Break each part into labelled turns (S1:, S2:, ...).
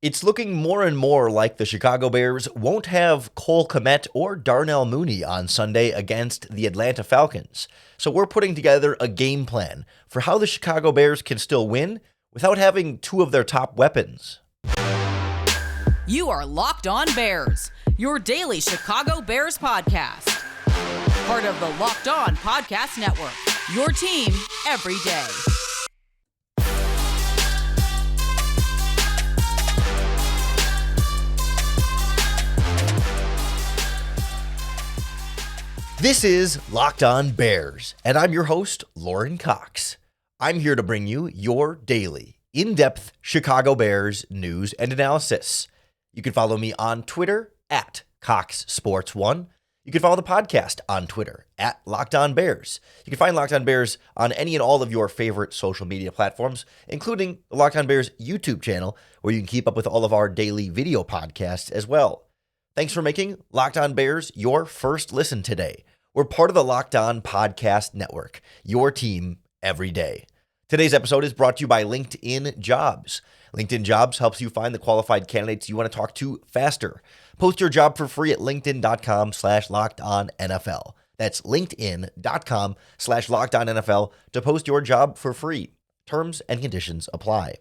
S1: It's looking more and more like the Chicago Bears won't have Kmet or Darnell Mooney on Sunday against the Atlanta Falcons. So we're putting together a game plan for how the Chicago Bears can still win without having two of their top weapons.
S2: You are Locked On Bears, your daily Chicago Bears podcast. Part of the Locked On Podcast Network, your team every day.
S1: This is Locked On Bears, and I'm your host, Lauren Cox. I'm here to bring you your daily, in-depth Chicago Bears news and analysis. You can follow me on Twitter at CoxSports1. You can follow the podcast on Twitter at Locked On Bears. You can find Locked On Bears on any and all of your favorite social media platforms, including the Locked On Bears YouTube channel, where you can keep up with all of our daily video podcasts as well. Thanks for making Locked On Bears your first listen today. We're part of the Locked On Podcast Network, your team every day. Today's episode is brought to you by LinkedIn Jobs. LinkedIn Jobs helps you find the qualified candidates you want to talk to faster. Post your job for free at linkedin.com/lockedonnfl. That's linkedin.com/lockedonnfl to post your job for free. Terms and conditions apply.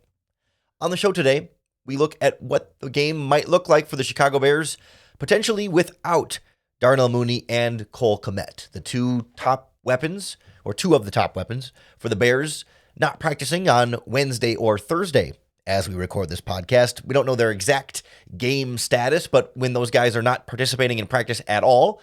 S1: On the show today, we look at what the game might look like for the Chicago Bears, potentially without Darnell Mooney and Kmet, the two top weapons, or two of the top weapons for the Bears, not practicing on Wednesday or Thursday as we record this podcast. We don't know their exact game status, but when those guys are not participating in practice at all,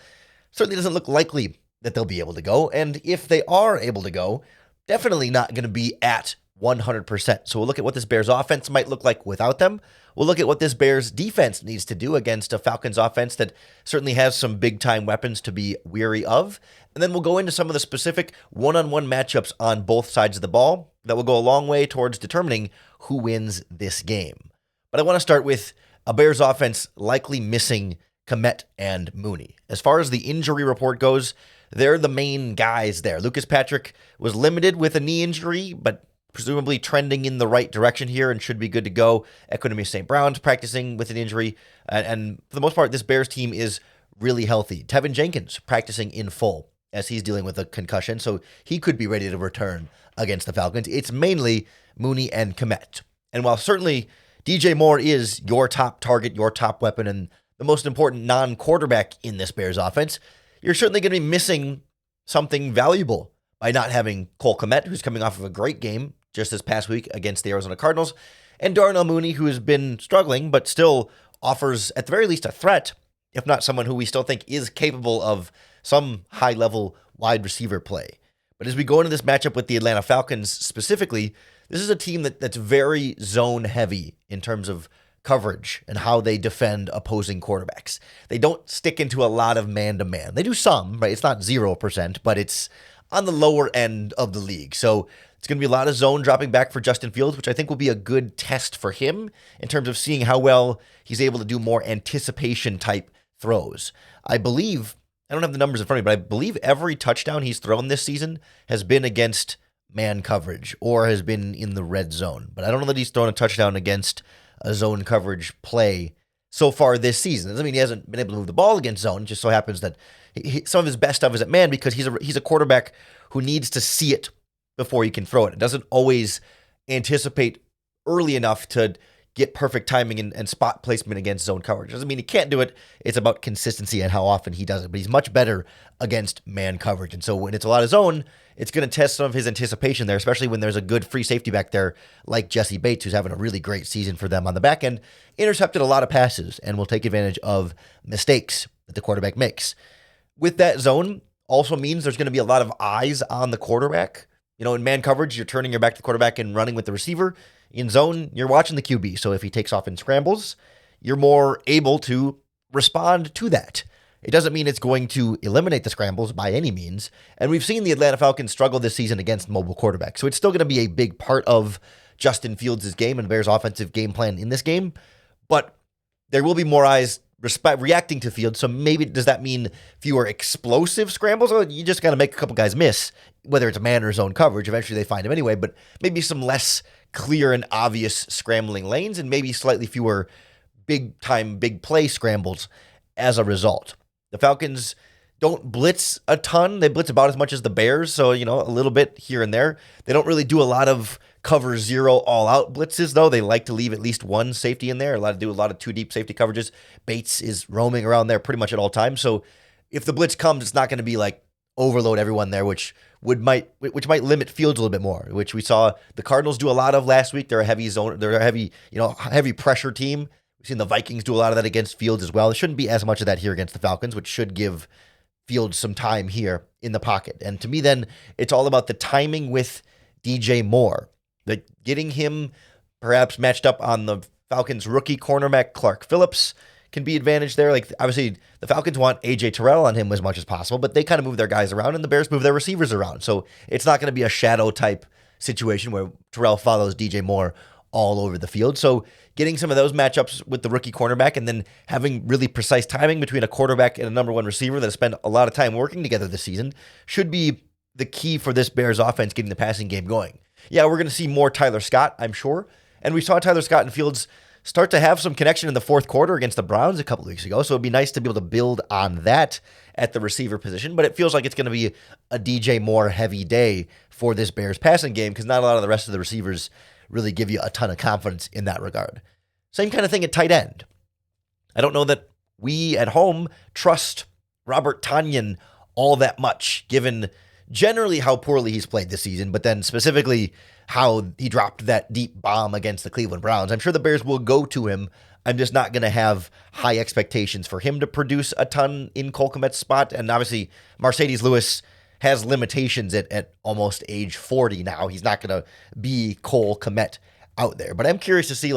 S1: certainly doesn't look likely that they'll be able to go. And if they are able to go, definitely not going to be at 100%. So we'll look at what this Bears offense might look like without them. We'll look at what this Bears defense needs to do against a Falcons offense that certainly has some big-time weapons to be weary of. And then we'll go into some of the specific one-on-one matchups on both sides of the ball that will go a long way towards determining who wins this game. But I want to start with a Bears offense likely missing Kmet and Mooney. As far as the injury report goes, they're the main guys there. Lucas Patrick was limited with a knee injury, but presumably trending in the right direction here and should be good to go. Equinemius St. Brown's practicing with an injury. And for the most part, this Bears team is really healthy. Tevin Jenkins practicing in full as he's dealing with a concussion, so he could be ready to return against the Falcons. It's mainly Mooney and Kmet. And while certainly DJ Moore is your top target, your top weapon, and the most important non-quarterback in this Bears offense, you're certainly going to be missing something valuable by not having Kmet, who's coming off of a great game just this past week against the Arizona Cardinals, and Darnell Mooney, who has been struggling, but still offers, at the very least, a threat, if not someone who we still think is capable of some high-level wide receiver play. But as we go into this matchup with the Atlanta Falcons specifically, this is a team that's very zone-heavy in terms of coverage and how they defend opposing quarterbacks. They don't stick into a lot of man-to-man. They do some, right? It's not 0%, but it's on the lower end of the league. So it's going to be a lot of zone dropping back for Justin Fields, which I think will be a good test for him in terms of seeing how well he's able to do more anticipation type throws. I believe, I don't have the numbers in front of me, but I believe every touchdown he's thrown this season has been against man coverage or has been in the red zone. But I don't know that he's thrown a touchdown against a zone coverage play so far this season. It doesn't mean he hasn't been able to move the ball against zone. It just so happens that some of his best stuff is at man because he's a quarterback who needs to see it before he can throw it. It doesn't always anticipate early enough to get perfect timing and spot placement against zone coverage. It doesn't mean he can't do it. It's about consistency and how often he does it. But he's much better against man coverage. And so when it's a lot of zone, it's going to test some of his anticipation there, especially when there's a good free safety back there like Jesse Bates, who's having a really great season for them on the back end, intercepted a lot of passes and will take advantage of mistakes that the quarterback makes. With that zone also means there's going to be a lot of eyes on the quarterback. You know, in man coverage, you're turning your back to the quarterback and running with the receiver. In zone, you're watching the QB. So if he takes off and scrambles, you're more able to respond to that. It doesn't mean it's going to eliminate the scrambles by any means. And we've seen the Atlanta Falcons struggle this season against mobile quarterbacks. So it's still going to be a big part of Justin Fields' game and Bears' offensive game plan in this game. But there will be more eyes reacting to Fields. So maybe does that mean fewer explosive scrambles? Or you just got to make a couple guys miss, whether it's man or zone coverage. Eventually they find him anyway, but maybe some less clear and obvious scrambling lanes and maybe slightly fewer big play scrambles as a result. The Falcons don't blitz a ton. They blitz about as much as the Bears, so, a little bit here and there. They don't really do a lot of cover zero all-out blitzes, though. They like to leave at least one safety in there. Do a lot of two deep safety coverages. Bates is roaming around there pretty much at all times. So if the blitz comes, it's not going to be like overload everyone there, which might limit Fields a little bit more, which we saw the Cardinals do a lot of last week. They're a heavy pressure team. We've seen the Vikings do a lot of that against Fields as well. There shouldn't be as much of that here against the Falcons, which should give Fields some time here in the pocket. And to me, then, it's all about the timing with DJ Moore. Like getting him perhaps matched up on the Falcons' rookie cornerback, Clark Phillips, can be advantage there. Like, obviously, the Falcons want A.J. Terrell on him as much as possible, but they kind of move their guys around, and the Bears move their receivers around. So it's not going to be a shadow-type situation where Terrell follows DJ Moore all over the field. So getting some of those matchups with the rookie cornerback and then having really precise timing between a quarterback and a number one receiver that has spent a lot of time working together this season should be the key for this Bears offense getting the passing game going. Yeah, we're going to see more Tyler Scott, I'm sure. And we saw Tyler Scott and Fields start to have some connection in the fourth quarter against the Browns a couple of weeks ago. So it'd be nice to be able to build on that at the receiver position. But it feels like it's going to be a DJ Moore heavy day for this Bears passing game because not a lot of the rest of the receivers really give you a ton of confidence in that regard. Same kind of thing at tight end. I don't know that we at home trust Robert Tonyan all that much, given generally how poorly he's played this season, but then specifically how he dropped that deep bomb against the Cleveland Browns. I'm sure the Bears will go to him. I'm just not going to have high expectations for him to produce a ton in Cole Kmet's spot. And obviously, Mercedes Lewis has limitations at almost age 40 now. He's not going to be Cole Kmet out there. But I'm curious to see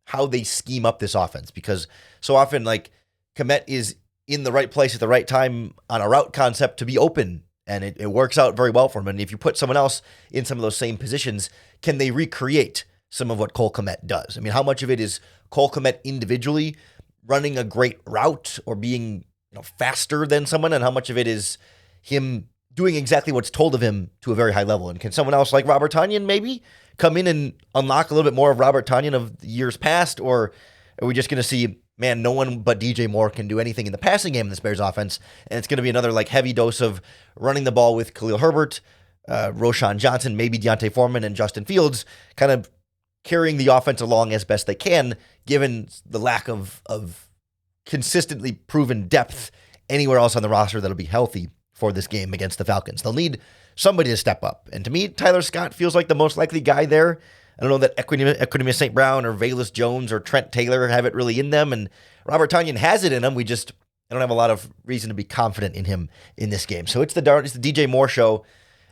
S1: how they scheme up this offense, because so often Kmet is in the right place at the right time on a route concept to be open, and it works out very well for him. And if you put someone else in some of those same positions, can they recreate some of what Cole Kmet does? I mean, how much of it is Cole Kmet individually running a great route or being faster than someone, and how much of it is him doing exactly what's told of him to a very high level? And can someone else like Robert Tonyan maybe come in and unlock a little bit more of Robert Tonyan of years past? Or are we just going to see, man, no one but DJ Moore can do anything in the passing game in this Bears offense, and it's going to be another heavy dose of running the ball with Khalil Herbert, Roschon Johnson, maybe Deontay Foreman, and Justin Fields, kind of carrying the offense along as best they can, given the lack of consistently proven depth anywhere else on the roster that'll be healthy for this game against the Falcons. They'll need somebody to step up. And to me, Tyler Scott feels like the most likely guy there. I don't know that Equanimeous St. Brown or Velus Jones or Trent Taylor have it really in them. And Robert Tonyan has it in him. I don't have a lot of reason to be confident in him in this game. So it's the DJ Moore show,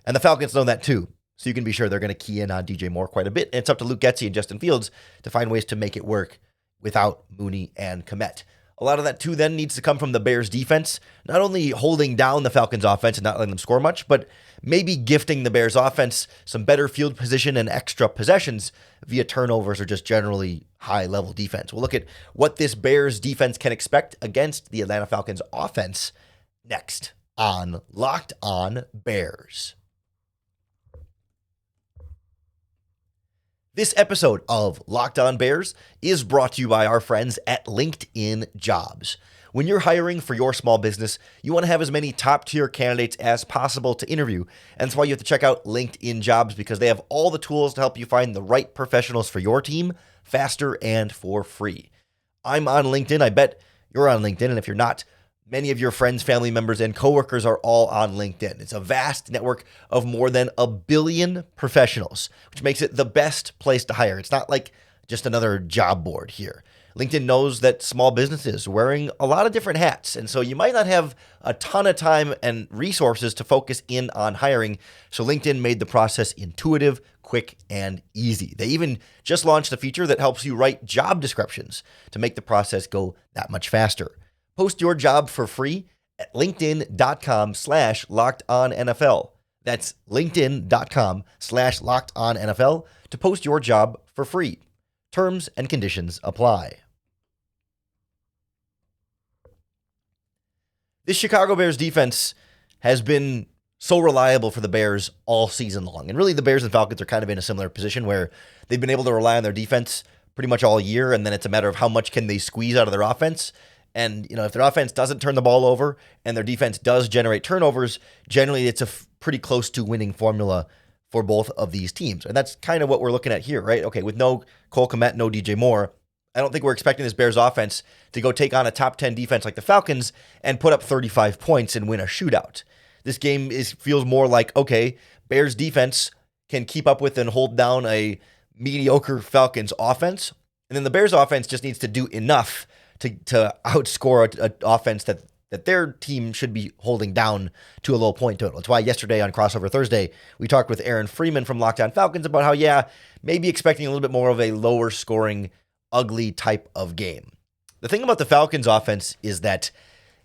S1: and the Falcons know that too. So you can be sure they're going to key in on DJ Moore quite a bit. And it's up to Luke Getsy and Justin Fields to find ways to make it work without Mooney and Kmet. A lot of that, too, then needs to come from the Bears' defense, not only holding down the Falcons' offense and not letting them score much, but maybe gifting the Bears' offense some better field position and extra possessions via turnovers or just generally high-level defense. We'll look at what this Bears' defense can expect against the Atlanta Falcons' offense next on Locked On Bears. This episode of Locked On Bears is brought to you by our friends at LinkedIn Jobs. When you're hiring for your small business, you want to have as many top-tier candidates as possible to interview. And that's why you have to check out LinkedIn Jobs, because they have all the tools to help you find the right professionals for your team faster and for free. I'm on LinkedIn. I bet you're on LinkedIn. And if you're not, many of your friends, family members, and coworkers are all on LinkedIn. It's a vast network of more than 1 billion professionals, which makes it the best place to hire. It's not like just another job board here. LinkedIn knows that small businesses are wearing a lot of different hats, and so you might not have a ton of time and resources to focus in on hiring. So LinkedIn made the process intuitive, quick, and easy. They even just launched a feature that helps you write job descriptions to make the process go that much faster. Post your job for free at linkedin.com/lockedonnfl. That's linkedin.com/lockedonnfl to post your job for free. Terms and conditions apply. this Chicago Bears defense has been so reliable for the Bears all season long. And really, the Bears and Falcons are kind of in a similar position where they've been able to rely on their defense pretty much all year, and then it's a matter of how much can they squeeze out of their offense. And, if their offense doesn't turn the ball over and their defense does generate turnovers, generally it's a pretty close to winning formula for both of these teams. And that's kind of what we're looking at here, right? Okay, with no Cole Kmet, no DJ Moore, I don't think we're expecting this Bears offense to go take on a top 10 defense like the Falcons and put up 35 points and win a shootout. This game feels more like, okay, Bears defense can keep up with and hold down a mediocre Falcons offense, and then the Bears offense just needs to do enough to outscore an offense that their team should be holding down to a low point total. That's why yesterday on Crossover Thursday, we talked with Aaron Freeman from Locked On Falcons about how, maybe expecting a little bit more of a lower scoring, ugly type of game. The thing about the Falcons offense is that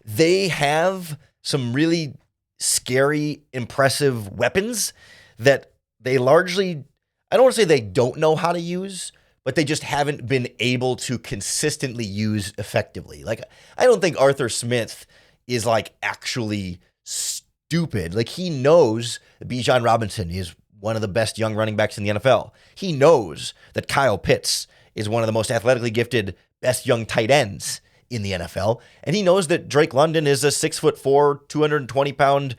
S1: they have some really scary, impressive weapons that they largely, I don't want to say they don't know how to use, but they just haven't been able to consistently use effectively. Like, I don't think Arthur Smith is actually stupid. He knows that Bijan Robinson is one of the best young running backs in the NFL. He knows that Kyle Pitts is one of the most athletically gifted, best young tight ends in the NFL. And he knows that Drake London is a 6'4", 220-pound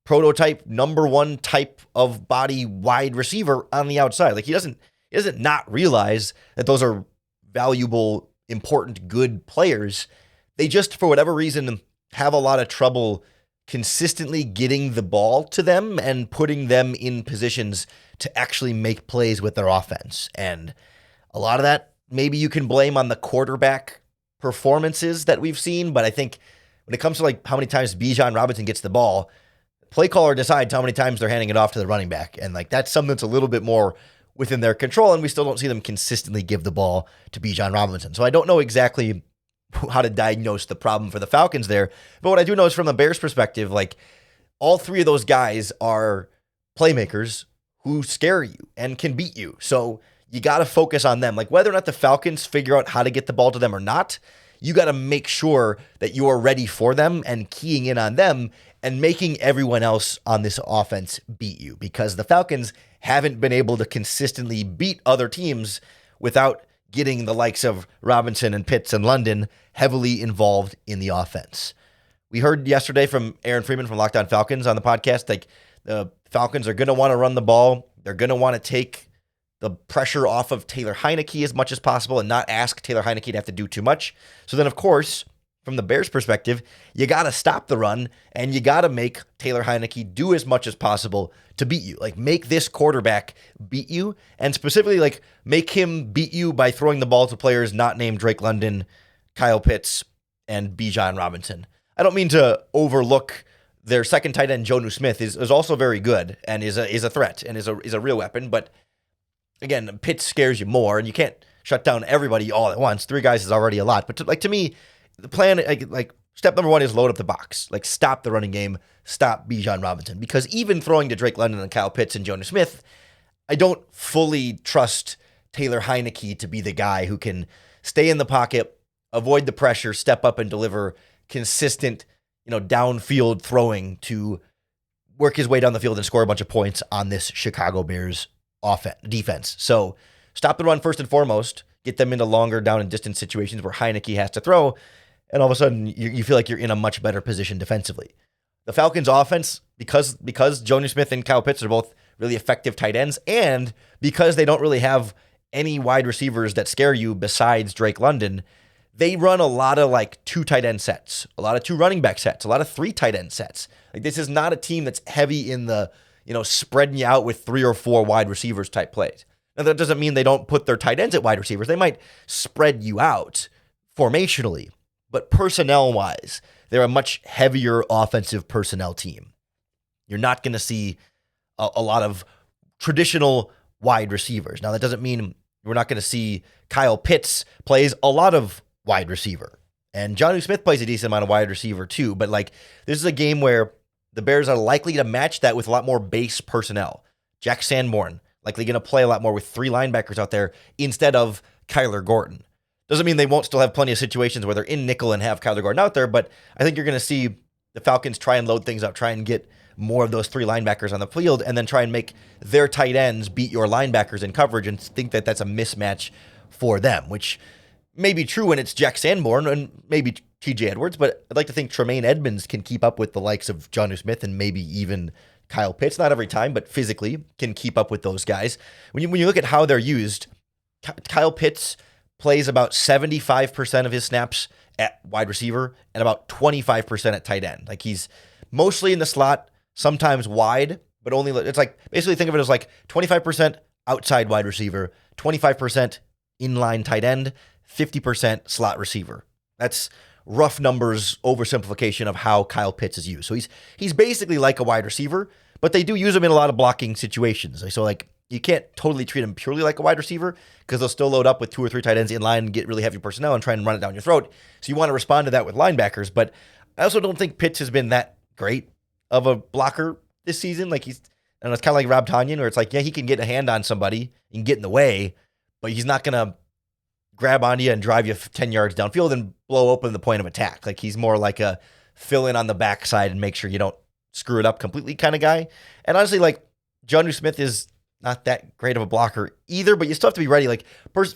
S1: prototype, number one type of body wide receiver on the outside. He doesn't not realize that those are valuable, important, good players. They just, for whatever reason, have a lot of trouble consistently getting the ball to them and putting them in positions to actually make plays with their offense. And a lot of that, maybe you can blame on the quarterback performances that we've seen, but I think when it comes to how many times Bijan Robinson gets the ball, play caller decides how many times they're handing it off to the running back. And that's something that's a little bit more within their control, and we still don't see them consistently give the ball to Bijan Robinson. So I don't know exactly how to diagnose the problem for the Falcons there, but what I do know is from the Bears' perspective, all three of those guys are playmakers who scare you and can beat you. So you got to focus on them. Whether or not the Falcons figure out how to get the ball to them or not, you got to make sure that you are ready for them and keying in on them and making everyone else on this offense beat you, because the Falcons haven't been able to consistently beat other teams without getting the likes of Robinson and Pitts and London heavily involved in the offense. We heard yesterday from Aaron Freeman from Locked On Falcons on the podcast, the Falcons are going to want to run the ball. They're going to want to take the pressure off of Taylor Heinicke as much as possible and not ask Taylor Heinicke to have to do too much. So then, of course, from the Bears' perspective, you got to stop the run and you got to make Taylor Heinicke do as much as possible to beat you. Make this quarterback beat you, and specifically, make him beat you by throwing the ball to players not named Drake London, Kyle Pitts, and Bijan Robinson. I don't mean to overlook their second tight end, Jonnu Smith, is also very good and is a threat and is a real weapon, but again, Pitts scares you more, and you can't shut down everybody all at once. Three guys is already a lot. But to me, the plan, step number one is load up the box. Stop the running game, stop Bijan Robinson. Because even throwing to Drake London and Kyle Pitts and Jonnu Smith, I don't fully trust Taylor Heinicke to be the guy who can stay in the pocket, avoid the pressure, step up and deliver consistent, downfield throwing to work his way down the field and score a bunch of points on this Chicago Bears defense. So stop the run first and foremost, get them into longer down and distance situations where Heinicke has to throw, and all of a sudden you feel like you're in a much better position defensively. The Falcons offense, because Jonnu Smith and Kyle Pitts are both really effective tight ends, and because they don't really have any wide receivers that scare you besides Drake London, they run a lot of two tight end sets, a lot of two running back sets, a lot of three tight end sets. This is not a team that's heavy in the spreading you out with 3 or 4 wide receivers type plays. Now, that doesn't mean they don't put their tight ends at wide receivers. They might spread you out formationally, but personnel-wise, they're a much heavier offensive personnel team. You're not going to see a lot of traditional wide receivers. Now, that doesn't mean we're not going to see Kyle Pitts plays a lot of wide receiver. And Jonnu Smith plays a decent amount of wide receiver too, but this is a game where the Bears are likely to match that with a lot more base personnel. Jack Sanborn likely going to play a lot more with 3 linebackers out there instead of Kyler Gordon. Doesn't mean they won't still have plenty of situations where they're in nickel and have Kyler Gordon out there, but I think you're going to see the Falcons try and load things up, try and get more of those three linebackers on the field, and then try and make their tight ends beat your linebackers in coverage and think that that's a mismatch for them, which may be true when it's Jack Sanborn and maybe TJ Edwards, but I'd like to think Tremaine Edmonds can keep up with the likes of Jonnu Smith and maybe even Kyle Pitts. Not every time, but physically can keep up with those guys. When you look at how they're used, Kyle Pitts plays about 75% of his snaps at wide receiver and about 25% at tight end. Like he's mostly in the slot, sometimes wide, but only, it's like, basically think of it as like 25% outside wide receiver, 25% inline tight end, 50% slot receiver. That's rough numbers oversimplification of how Kyle Pitts is used. So he's basically like a wide receiver, but they do use him in a lot of blocking situations. So like you can't totally treat him purely like a wide receiver because they'll still load up with 2 or 3 tight ends in line and get really heavy personnel and try and run it down your throat. So you want to respond to that with linebackers, but I also don't think Pitts has been that great of a blocker this season. Like it's kind of like Rob Tonyan, where it's like, yeah, he can get a hand on somebody and get in the way, but he's not going to grab onto you and drive you 10 yards downfield and blow open the point of attack. Like he's more like a fill in on the backside and make sure you don't screw it up completely kind of guy. And honestly, like Jonnu Smith is not that great of a blocker either, but you still have to be ready. Like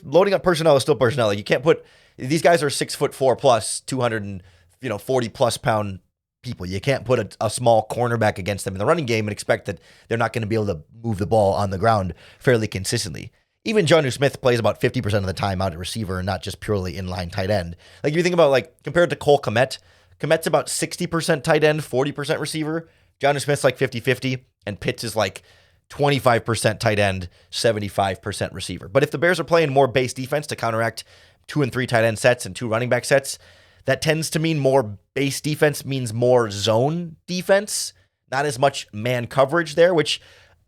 S1: loading up personnel is still personnel. Like you can't put, these guys are 6'4" plus 240 plus pound people. You can't put a small cornerback against them in the running game and expect that they're not going to be able to move the ball on the ground fairly consistently. Even Jonnu Smith plays about 50% of the time out at receiver and not just purely inline tight end. Like if you think about like compared to Cole Kmet, Kmet's about 60% tight end, 40% receiver. Jonnu Smith's like 50-50, and Pitts is like 25% tight end, 75% receiver. But if the Bears are playing more base defense to counteract 2 and 3 tight end sets and 2 running back sets, that tends to mean more base defense means more zone defense, not as much man coverage there, which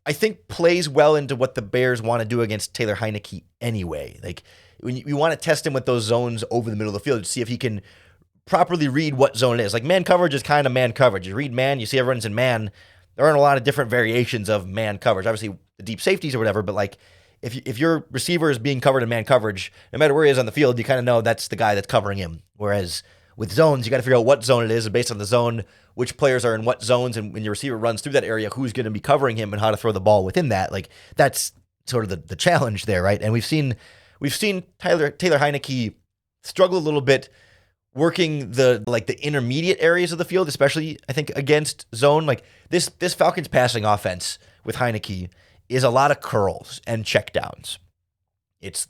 S1: I think plays well into what the Bears want to do against Taylor Heinicke anyway. Like when you want to test him with those zones over the middle of the field to see if he can properly read what zone it is. Like man coverage is kind of man coverage. You read man, you see everyone's in man. There aren't a lot of different variations of man coverage. Obviously, the deep safeties or whatever, but like if your receiver is being covered in man coverage, no matter where he is on the field, you kind of know that's the guy that's covering him. Whereas with zones, you got to figure out what zone it is, and based on the zone, which players are in what zones, and when your receiver runs through that area, who's going to be covering him and how to throw the ball within that. Like that's sort of the challenge there, right? And we've seen Taylor Heinicke struggle a little bit working the intermediate areas of the field, especially I think against zone. Like this Falcons passing offense with Heinicke is a lot of curls and checkdowns. It's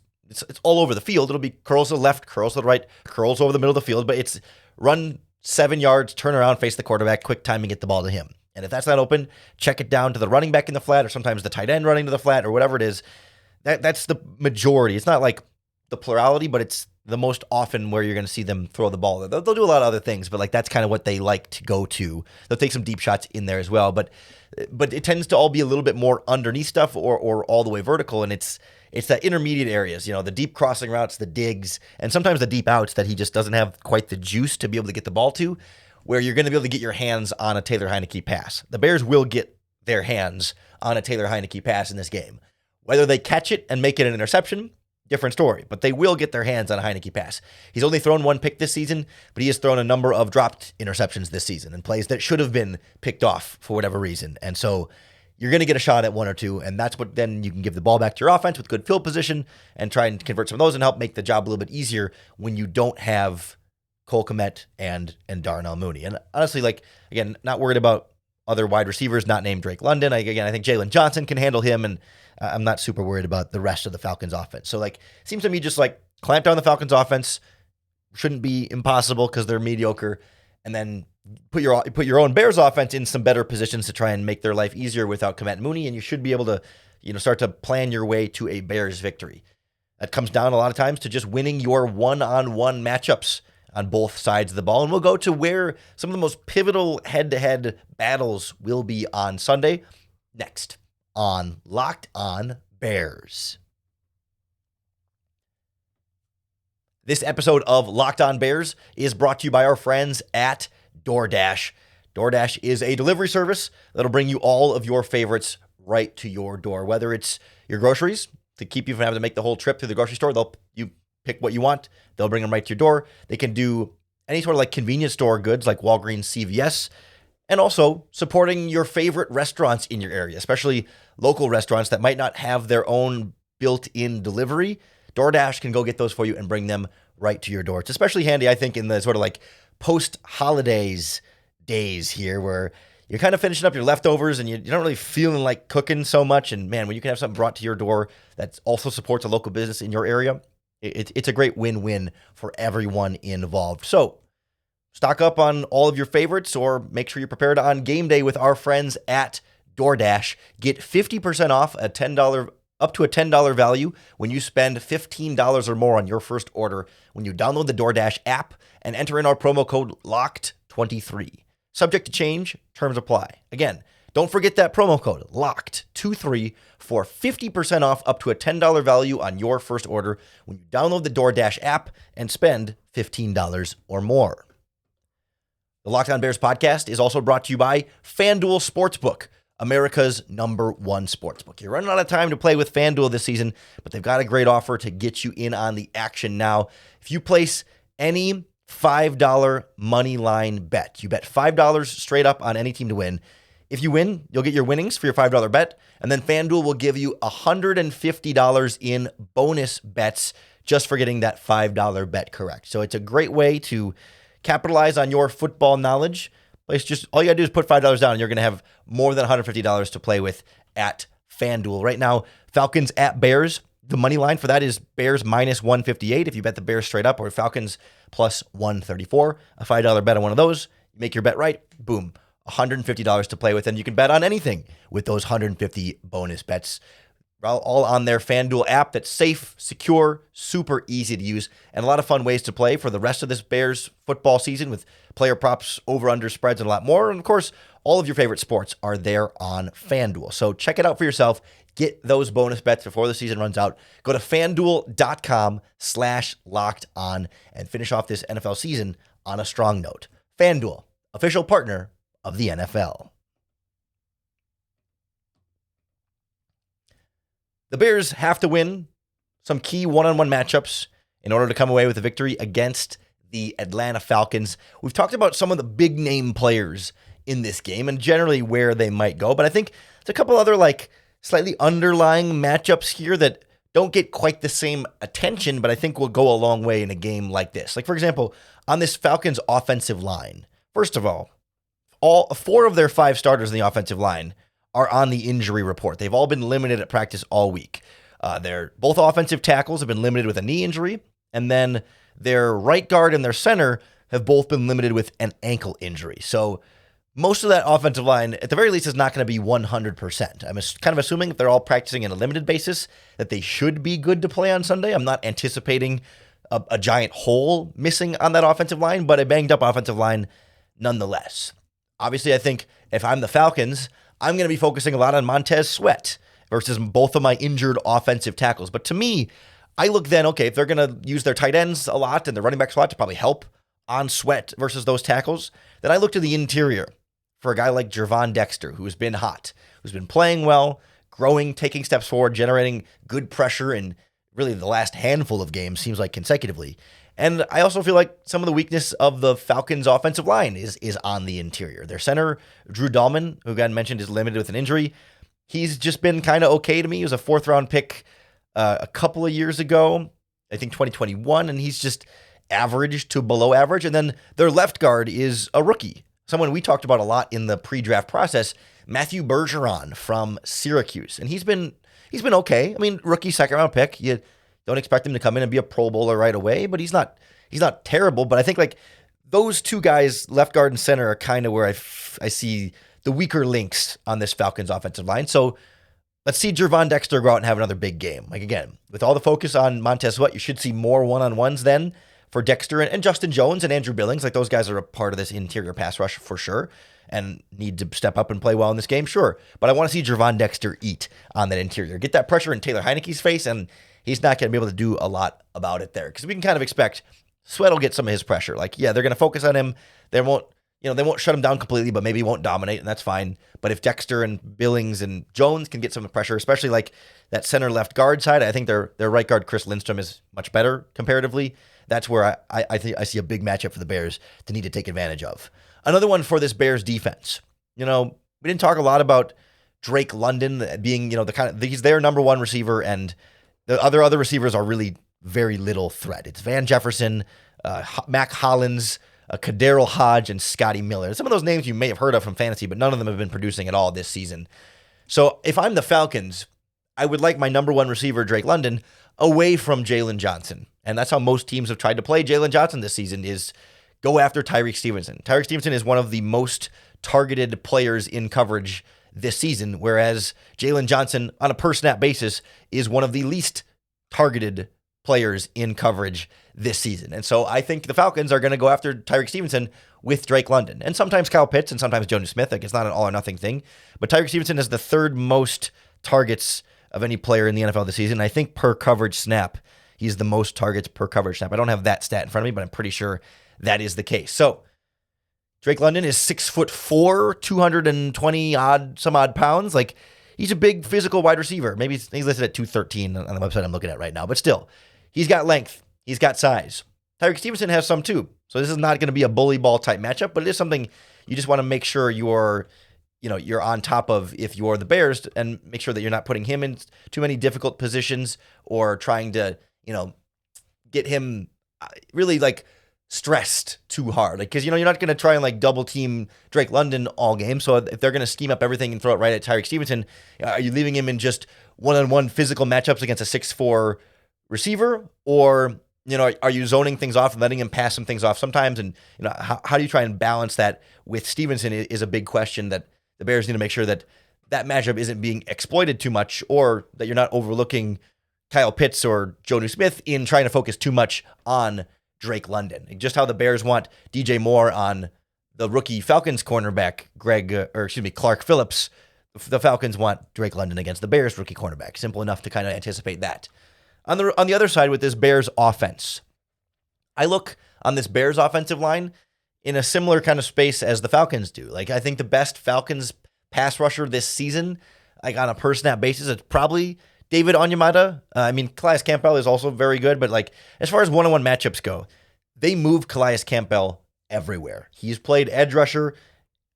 S1: all over the field. It'll be curls to the left, curls to the right, curls over the middle of the field, but it's run 7 yards, turn around, face the quarterback, quick time and get the ball to him. And if that's not open, check it down to the running back in the flat, or sometimes the tight end running to the flat, or whatever it is. That's the majority. It's not like the plurality, but it's the most often where you're going to see them throw the ball. They'll do a lot of other things, but like that's kind of what they like to go to. They'll take some deep shots in there as well, but it tends to all be a little bit more underneath stuff or all the way vertical, and it's that intermediate areas, the deep crossing routes, the digs, and sometimes the deep outs that he just doesn't have quite the juice to be able to get the ball to, where you're going to be able to get your hands on a Taylor Heinicke pass. The Bears will get their hands on a Taylor Heinicke pass in this game. Whether they catch it and make it an interception, different story, but they will get their hands on a Heinicke pass. He's only thrown 1 pick this season, but he has thrown a number of dropped interceptions this season and plays that should have been picked off for whatever reason. And so you're going to get a shot at 1 or 2, and that's what then you can give the ball back to your offense with good field position and try and convert some of those and help make the job a little bit easier when you don't have Cole Kmet and Darnell Mooney. And honestly, like, again, not worried about other wide receivers not named Drake London. I think Jalen Johnson can handle him, and I'm not super worried about the rest of the Falcons offense. So like, seems to me just like clamp down the Falcons offense. Shouldn't be impossible because they're mediocre, and then put your own Bears offense in some better positions to try and make their life easier without Kmet and Mooney, and you should be able to, start to plan your way to a Bears victory. That comes down a lot of times to just winning your one-on-one matchups on both sides of the ball, and we'll go to where some of the most pivotal head-to-head battles will be on Sunday next on Locked On Bears. This episode of Locked On Bears is brought to you by our friends at DoorDash. DoorDash is a delivery service that'll bring you all of your favorites right to your door, whether it's your groceries to keep you from having to make the whole trip to the grocery store. You pick what you want. They'll bring them right to your door. They can do any sort of like convenience store goods like Walgreens, CVS, and also supporting your favorite restaurants in your area, especially local restaurants that might not have their own built-in delivery. DoorDash can go get those for you and bring them right to your door. It's especially handy, I think, in the sort of like post-holidays days here where you're kind of finishing up your leftovers and you're not really feeling like cooking so much. And man, when you can have something brought to your door that also supports a local business in your area, it's a great win-win for everyone involved. So stock up on all of your favorites or make sure you're prepared on game day with our friends at DoorDash. Get 50% off up to a $10 value when you spend $15 or more on your first order when you download the DoorDash app and enter in our promo code LOCKED23. Subject to change, terms apply. Again, don't forget that promo code LOCKED23 for 50% off up to a $10 value on your first order when you download the DoorDash app and spend $15 or more. The Locked On Bears podcast is also brought to you by FanDuel Sportsbook, America's #1 sportsbook. You're running out of time to play with FanDuel this season, but they've got a great offer to get you in on the action now. If you place any $5 money line bet, you bet $5 straight up on any team to win. If you win, you'll get your winnings for your $5 bet, and then FanDuel will give you $150 in bonus bets just for getting that $5 bet correct. So it's a great way to capitalize on your football knowledge. All you got to do is put $5 down and you're going to have more than $150 to play with at FanDuel. Right now, Falcons at Bears. The money line for that is Bears minus 158 if you bet the Bears straight up, or Falcons plus 134. A $5 bet on one of those. You make your bet right, boom, $150 to play with. And you can bet on anything with those 150 bonus bets. All on their FanDuel app that's safe, secure, super easy to use, and a lot of fun ways to play for the rest of this Bears football season with player props, over-under spreads, and a lot more. And of course, all of your favorite sports are there on FanDuel. So check it out for yourself. Get those bonus bets before the season runs out. Go to FanDuel.com/lockedon and finish off this NFL season on a strong note. FanDuel, official partner of the NFL. The Bears have to win some key one-on-one matchups in order to come away with a victory against the Atlanta Falcons. We've talked about some of the big-name players in this game and generally where they might go, but I think there's a couple other slightly underlying matchups here that don't get quite the same attention, but I think will go a long way in a game like this. Like, for example, on this Falcons offensive line, first of all 4 of their 5 starters in the offensive line are on the injury report. They've all been limited at practice all week. Both offensive tackles have been limited with a knee injury, and then their right guard and their center have both been limited with an ankle injury. So most of that offensive line, at the very least, is not going to be 100%. I'm kind of assuming if they're all practicing on a limited basis that they should be good to play on Sunday. I'm not anticipating a giant hole missing on that offensive line, but a banged-up offensive line nonetheless. Obviously, I think if I'm the Falcons, I'm going to be focusing a lot on Montez Sweat versus both of my injured offensive tackles. But to me, I look then, okay, if they're going to use their tight ends a lot and the running backs a lot to probably help on Sweat versus those tackles, then I look to the interior for a guy like Gervon Dexter, who's been hot, who's been playing well, growing, taking steps forward, generating good pressure in really the last handful of games, seems like consecutively. And I also feel like some of the weakness of the Falcons' offensive line is on the interior. Their center, Drew Dahlman, who got mentioned, is limited with an injury. He's just been kind of okay to me. He was a 4th-round pick a couple of years ago, I think 2021, and he's just average to below average. And then their left guard is a rookie, someone we talked about a lot in the pre-draft process, Matthew Bergeron from Syracuse. And he's been okay. I mean, rookie 2nd-round pick. You don't expect him to come in and be a Pro Bowler right away, but he's not terrible. But I think those 2 guys, left guard and center, are kind of where I see the weaker links on this Falcons offensive line. So let's see Gervon Dexter go out and have another big game. Again, with all the focus on Montez Sweat, you should see more one-on-ones then for Dexter and Justin Jones and Andrew Billings. Those guys are a part of this interior pass rush for sure and need to step up and play well in this game, sure. But I want to see Gervon Dexter eat on that interior. Get that pressure in Taylor Heinicke's face, and he's not going to be able to do a lot about it there because we can kind of expect Sweat will get some of his pressure. They're going to focus on him. They won't, they won't shut him down completely, but maybe won't dominate, and that's fine. But if Dexter and Billings and Jones can get some pressure, especially like that center left guard side, I think their right guard, Chris Lindstrom, is much better comparatively. That's where I think I see a big matchup for the Bears to need to take advantage of. Another one for this Bears defense. We didn't talk a lot about Drake London being, he's their number one receiver, and the other receivers are really very little threat. It's Van Jefferson, Mac Hollins, Kaderil Hodge, and Scotty Miller. Some of those names you may have heard of from fantasy, but none of them have been producing at all this season. So if I'm the Falcons, I would like my number one receiver, Drake London, away from Jalen Johnson. And that's how most teams have tried to play Jalen Johnson this season, is go after Tyreek Stevenson. Tyreek Stevenson is one of the most targeted players in coverage this season, whereas Jalen Johnson, on a per snap basis, is one of the least targeted players in coverage this season. And so I think the Falcons are going to go after Tyreek Stevenson with Drake London, and sometimes Kyle Pitts and sometimes Jonas Smith. Like, it's not an all or nothing thing, but Tyreek Stevenson is the third most targets of any player in the NFL this season. I think per coverage snap, he's the most targets per coverage snap. I don't have that stat in front of me, but I'm pretty sure that is the case. So Drake London is 6'4", 220 some odd pounds. Like, he's a big physical wide receiver. Maybe he's listed at 213 on the website I'm looking at right now, but still, he's got length. He's got size. Tyreek Stevenson has some too. So this is not going to be a bully ball type matchup, but it is something you just want to make sure you're on top of if you're the Bears, and make sure that you're not putting him in too many difficult positions or trying to, get him really like stressed too hard. Like, because, you're not going to try and like double team Drake London all game. So if they're going to scheme up everything and throw it right at Tyreek Stevenson, are you leaving him in just one-on-one physical matchups against a 6'4" receiver? Or, are you zoning things off and letting him pass some things off sometimes? And, how do you try and balance that with Stevenson is a big question that the Bears need to make sure that matchup isn't being exploited too much, or that you're not overlooking Kyle Pitts or Jonnu Smith in trying to focus too much on Drake London. Just how the Bears want DJ Moore on the rookie Falcons cornerback, Clark Phillips. The Falcons want Drake London against the Bears rookie cornerback. Simple enough to kind of anticipate that. On the other side with this Bears offense, I look on this Bears offensive line in a similar kind of space as the Falcons do. Like, I think the best Falcons pass rusher this season, like on a per snap basis, it's probably David Onyemata. Calais Campbell is also very good, but like, as far as one-on-one matchups go, they move Calais Campbell everywhere. He's played edge rusher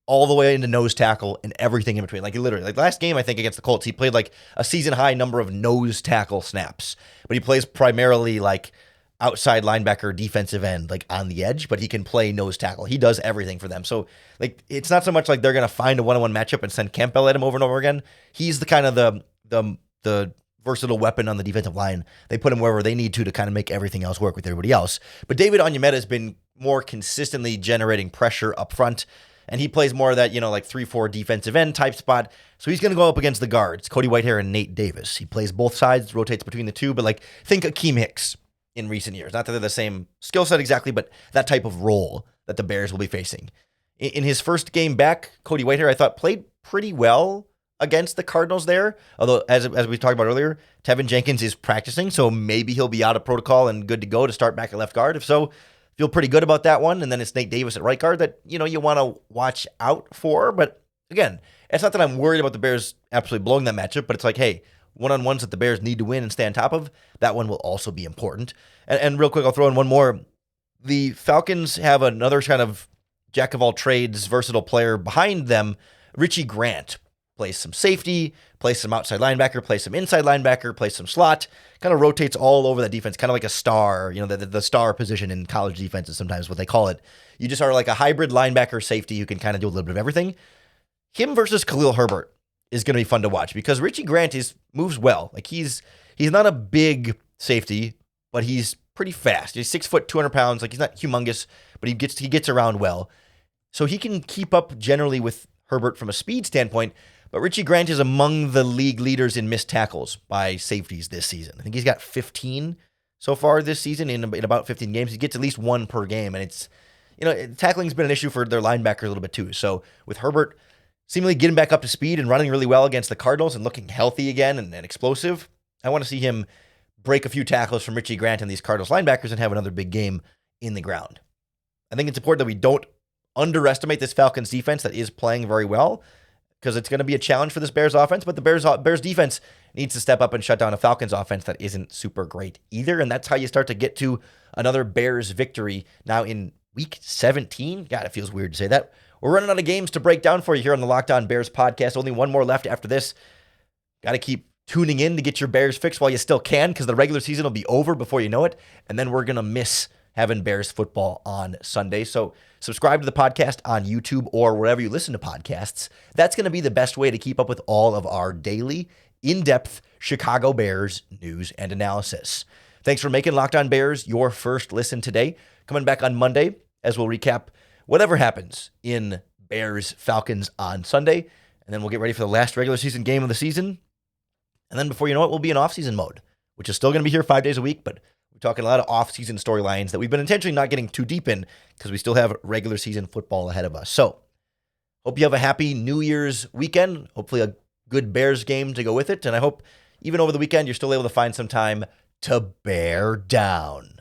S1: all the way into nose tackle and everything in between. Like, literally, like last game, I think against the Colts, he played like a season high number of nose tackle snaps, but he plays primarily like outside linebacker, defensive end, like on the edge, but he can play nose tackle. He does everything for them. So like, it's not so much like they're going to find a one-on-one matchup and send Campbell at him over and over again. He's the kind of the versatile weapon on the defensive line. They put him wherever they need to kind of make everything else work with everybody else. But David Onyemata has been more consistently generating pressure up front, and he plays more of that, like 3-4 defensive end type spot. So he's going to go up against the guards, Cody Whitehair and Nate Davis. He plays both sides, rotates between the two, but like, think Akeem Hicks in recent years. Not that they're the same skill set exactly, but that type of role that the Bears will be facing. In his first game back, Cody Whitehair, I thought, played pretty well against the Cardinals there. Although, as we talked about earlier, Tevin Jenkins is practicing, so maybe he'll be out of protocol and good to go to start back at left guard. If so, feel pretty good about that one. And then it's Nate Davis at right guard that, you want to watch out for. But again, it's not that I'm worried about the Bears absolutely blowing that matchup, but it's like, hey, one-on-ones that the Bears need to win and stay on top of, that one will also be important. And real quick, I'll throw in one more. The Falcons have another kind of jack-of-all-trades versatile player behind them. Richie Grant plays some safety, plays some outside linebacker, plays some inside linebacker, plays some slot, kind of rotates all over that defense, kind of like a star, the star position in college defenses sometimes what they call it. You just are like a hybrid linebacker safety who can kind of do a little bit of everything. Him versus Khalil Herbert is going to be fun to watch because Richie Grant moves well. Like, he's not a big safety, but he's pretty fast. He's 6 foot, 200 pounds. Like, he's not humongous, but he gets around well. So he can keep up generally with Herbert from a speed standpoint. But Richie Grant is among the league leaders in missed tackles by safeties this season. I think he's got 15 so far this season in about 15 games. He gets at least one per game, and it's, tackling's been an issue for their linebackers a little bit too. So with Herbert seemingly getting back up to speed and running really well against the Cardinals and looking healthy again and explosive, I want to see him break a few tackles from Richie Grant and these Cardinals linebackers and have another big game in the ground. I think it's important that we don't underestimate this Falcons defense that is playing very well, because it's going to be a challenge for this Bears offense, but the Bears defense needs to step up and shut down a Falcons offense that isn't super great either, and that's how you start to get to another Bears victory now in Week 17. God, it feels weird to say that. We're running out of games to break down for you here on the Locked On Bears podcast. Only one more left after this. Got to keep tuning in to get your Bears fix while you still can, because the regular season will be over before you know it, and then we're going to miss having Bears football on Sunday. So subscribe to the podcast on YouTube or wherever you listen to podcasts. That's going to be the best way to keep up with all of our daily, in-depth Chicago Bears news and analysis. Thanks for making Locked On Bears your first listen today. Coming back on Monday as we'll recap whatever happens in Bears Falcons on Sunday, and then we'll get ready for the last regular season game of the season. And then before you know it, we'll be in off-season mode, which is still going to be here 5 days a week, but we're talking a lot of off-season storylines that we've been intentionally not getting too deep in because we still have regular season football ahead of us. So, hope you have a happy New Year's weekend. Hopefully a good Bears game to go with it. And I hope even over the weekend you're still able to find some time to bear down.